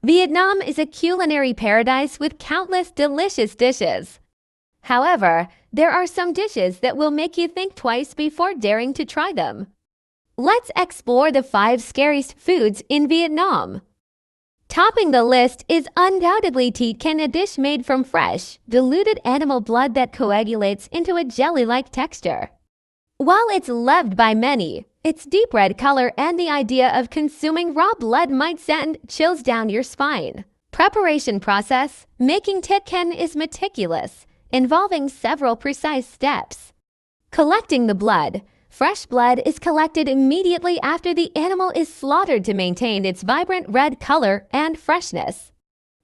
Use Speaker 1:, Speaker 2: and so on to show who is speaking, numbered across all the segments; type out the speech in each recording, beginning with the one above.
Speaker 1: Vietnam is a culinary paradise with countless delicious dishes. However, there are some dishes that will make you think twice before daring to try them. Let's explore the 5 scariest foods in Vietnam. Topping the list is undoubtedly thịt khen, a dish made from fresh, diluted animal blood that coagulates into a jelly-like texture. While it's loved by many, its deep red color and the idea of consuming raw blood might send chills down your spine. Preparation process: making thịt khen is meticulous, involving several precise steps. Collecting the blood. Fresh blood is collected immediately after the animal is slaughtered to maintain its vibrant red color and freshness.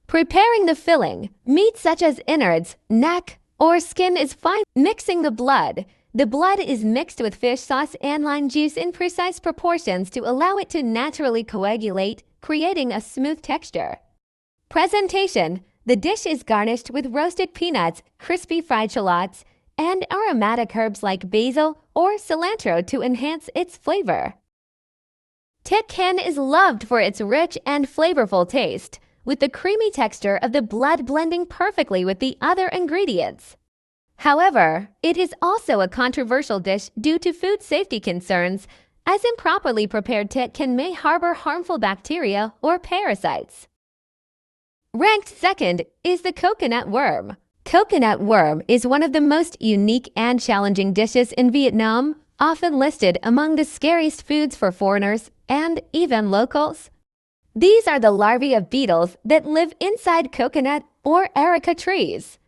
Speaker 1: Preparing the filling. Meat such as innards, neck, or skin is fine. Mixing the blood. The blood is mixed with fish sauce and lime juice in precise proportions to allow it to naturally coagulate, creating a smooth texture. Presentation. The dish is garnished with roasted peanuts, crispy fried shallots, and aromatic herbs like basil or cilantro to enhance its flavor. Thịt khen is loved for its rich and flavorful taste, with the creamy texture of the blood blending perfectly with the other ingredients. However, it is also a controversial dish due to food safety concerns, as improperly prepared thịt khen may harbor harmful bacteria or parasites. Ranked second is the coconut worm. Coconut worm is one of the most unique and challenging dishes in Vietnam, often listed among the scariest foods for foreigners and even locals. These are the larvae of beetles that live inside coconut or areca trees.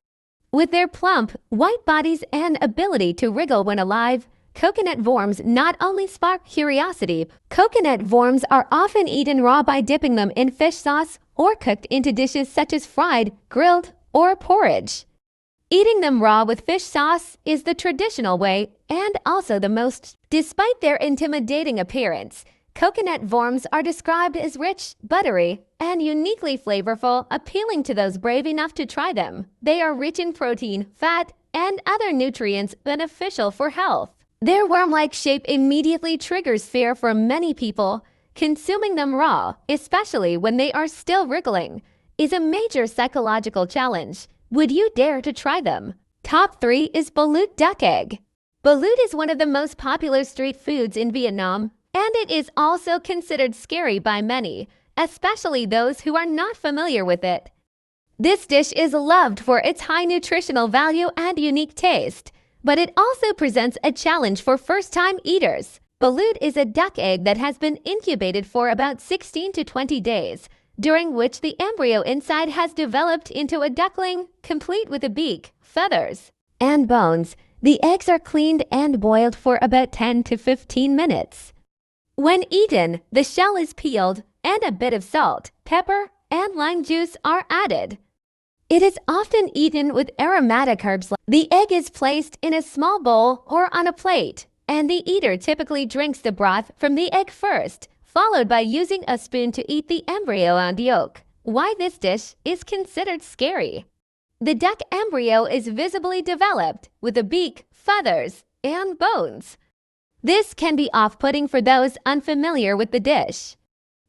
Speaker 1: With their plump, white bodies and ability to wriggle when alive, coconut worms not only spark curiosity. Coconut worms are often eaten raw by dipping them in fish sauce or cooked into dishes such as fried, grilled, or porridge. Eating them raw with fish sauce is the traditional way and also the most. Despite their intimidating appearance, coconut worms are described as rich, buttery, and uniquely flavorful, appealing to those brave enough to try them. They are rich in protein, fat, and other nutrients beneficial for health. Their worm-like shape immediately triggers fear for many people. Consuming them raw, especially when they are still wriggling, is a major psychological challenge. Would you dare to try them? Top 3 is balut duck egg. Balut is one of the most popular street foods in Vietnam, and it is also considered scary by many, especially those who are not familiar with it. This dish is loved for its high nutritional value and unique taste, but it also presents a challenge for first-time eaters. Balut is a duck egg that has been incubated for about 16 to 20 days, during which the embryo inside has developed into a duckling, complete with a beak, feathers, and bones. The eggs are cleaned and boiled for about 10 to 15 minutes. When eaten, the shell is peeled, and a bit of salt, pepper, and lime juice are added. It is often eaten with aromatic herbs. The egg is placed in a small bowl or on a plate, and the eater typically drinks the broth from the egg first, followed by using a spoon to eat the embryo and yolk. Why this dish is considered scary? The duck embryo is visibly developed, with a beak, feathers, and bones. This can be off-putting for those unfamiliar with the dish.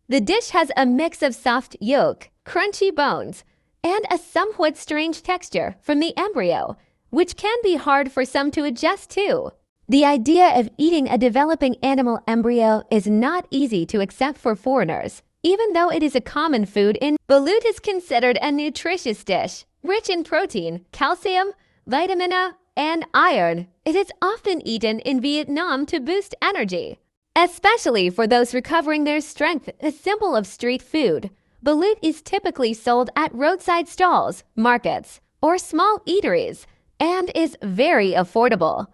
Speaker 1: The dish has a mix of soft yolk, crunchy bones, and a somewhat strange texture from the embryo, which can be hard for some to adjust to. The idea of eating a developing animal embryo is not easy to accept for foreigners, even though it is a common food in. Balut is considered a nutritious dish, rich in protein, calcium, vitamin A, and iron. It is often eaten in Vietnam to boost energy, especially for those recovering their strength. A symbol of street food, balut is typically sold at roadside stalls, markets, or small eateries, and is very affordable.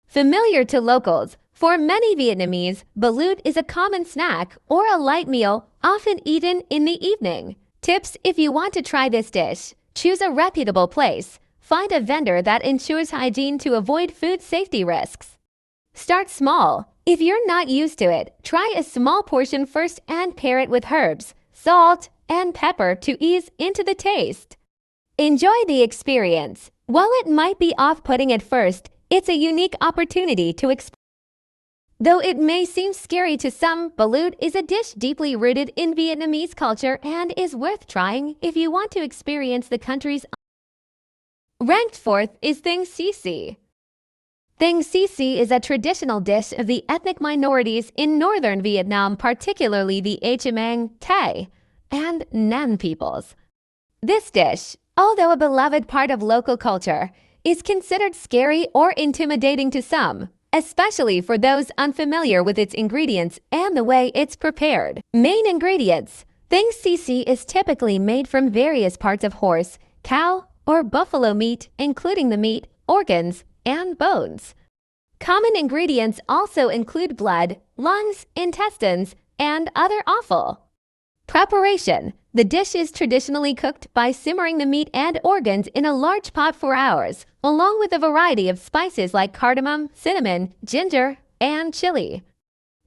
Speaker 1: Familiar to locals, for many Vietnamese, balut is a common snack or a light meal, often eaten in the evening. Tips: if you want to try this dish, choose a reputable place. Find a vendor that ensures hygiene to avoid food safety risks. Start small. If you're not used to it, try a small portion first and pair it with herbs, salt, and pepper to ease into the taste. Enjoy the experience. While it might be off-putting at first, it's a unique opportunity to explore. Though it may seem scary to some, balut is a dish deeply rooted in Vietnamese culture and is worth trying if you want to experience the country's. Ranked fourth is Thing Sisi. Thing Sisi is a traditional dish of the ethnic minorities in northern Vietnam, particularly the Hmong, Tay, and Nan peoples. This dish, although a beloved part of local culture, is considered scary or intimidating to some, especially for those unfamiliar with its ingredients and the way it's prepared. Main ingredients. Thing Sisi is typically made from various parts of horse, cow, or buffalo meat, including the meat, organs, and bones. Common ingredients also include blood, lungs, intestines, and other offal. Preparation. The dish is traditionally cooked by simmering the meat and organs in a large pot for hours, along with a variety of spices like cardamom, cinnamon, ginger, and chili.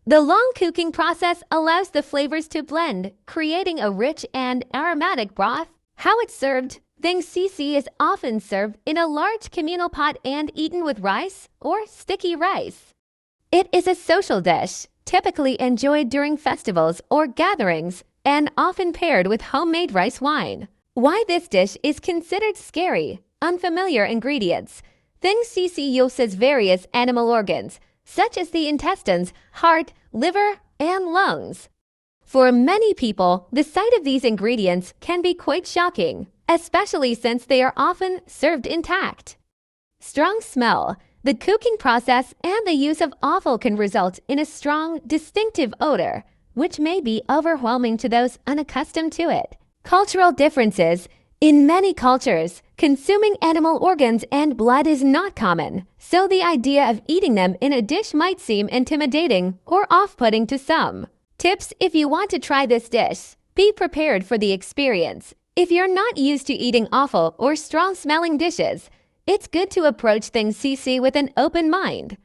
Speaker 1: The long cooking process allows the flavors to blend, creating a rich and aromatic broth. How it's served. Thing Sisi is often served in a large communal pot and eaten with rice or sticky rice. It is a social dish, typically enjoyed during festivals or gatherings, and often paired with homemade rice wine. Why this dish is considered scary. Unfamiliar ingredients. Thing Sisi uses various animal organs, such as the intestines, heart, liver, and lungs. For many people, the sight of these ingredients can be quite shocking, especially since they are often served intact. Strong smell. The cooking process and the use of offal can result in a strong, distinctive odor, which may be overwhelming to those unaccustomed to it. Cultural differences. In many cultures, consuming animal organs and blood is not common, so the idea of eating them in a dish might seem intimidating or off-putting to some. Tips if you want to try this dish. Be prepared for the experience. If you're not used to eating offal or strong-smelling dishes, it's good to approach Thing Sisi with an open mind.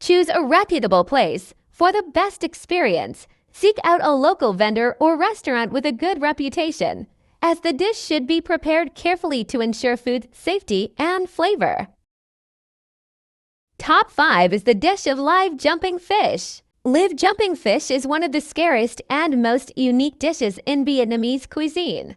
Speaker 1: Choose a reputable place. For the best experience, seek out a local vendor or restaurant with a good reputation, as the dish should be prepared carefully to ensure food safety and flavor. Top 5 is the dish of live jumping fish. Live jumping fish is one of the scariest and most unique dishes in Vietnamese cuisine.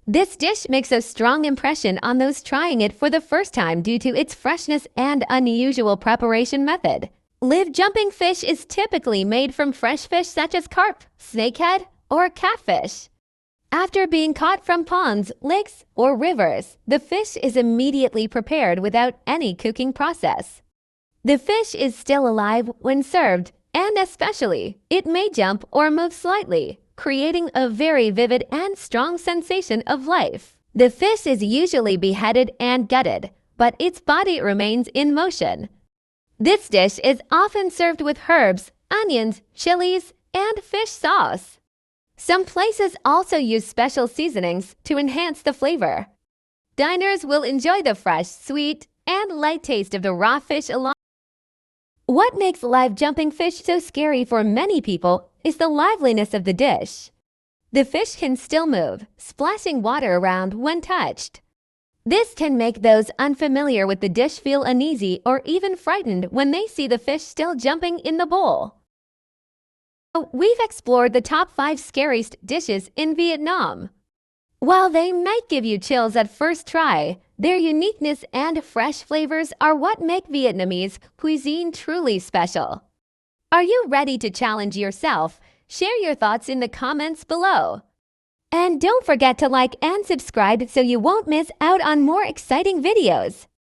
Speaker 1: This dish makes a strong impression on those trying it for the first time due to its freshness and unusual preparation method. Live jumping fish is typically made from fresh fish such as carp, snakehead, or catfish. After being caught from ponds, lakes, or rivers, the fish is immediately prepared without any cooking process. The fish is still alive when served, and especially, it may jump or move slightly, creating a very vivid and strong sensation of life. The fish is usually beheaded and gutted, but its body remains in motion. This dish is often served with herbs, onions, chilies, and fish sauce. Some places also use special seasonings to enhance the flavor. Diners will enjoy the fresh, sweet, and light taste of the raw fish along. What makes live jumping fish so scary for many people is the liveliness of the dish. The fish can still move, splashing water around when touched. This can make those unfamiliar with the dish feel uneasy or even frightened when they see the fish still jumping in the bowl. We've explored the top 5 scariest dishes in Vietnam. While they might give you chills at first try, their uniqueness and fresh flavors are what make Vietnamese cuisine truly special. Are you ready to challenge yourself? Share your thoughts in the comments below. And don't forget to like and subscribe so you won't miss out on more exciting videos.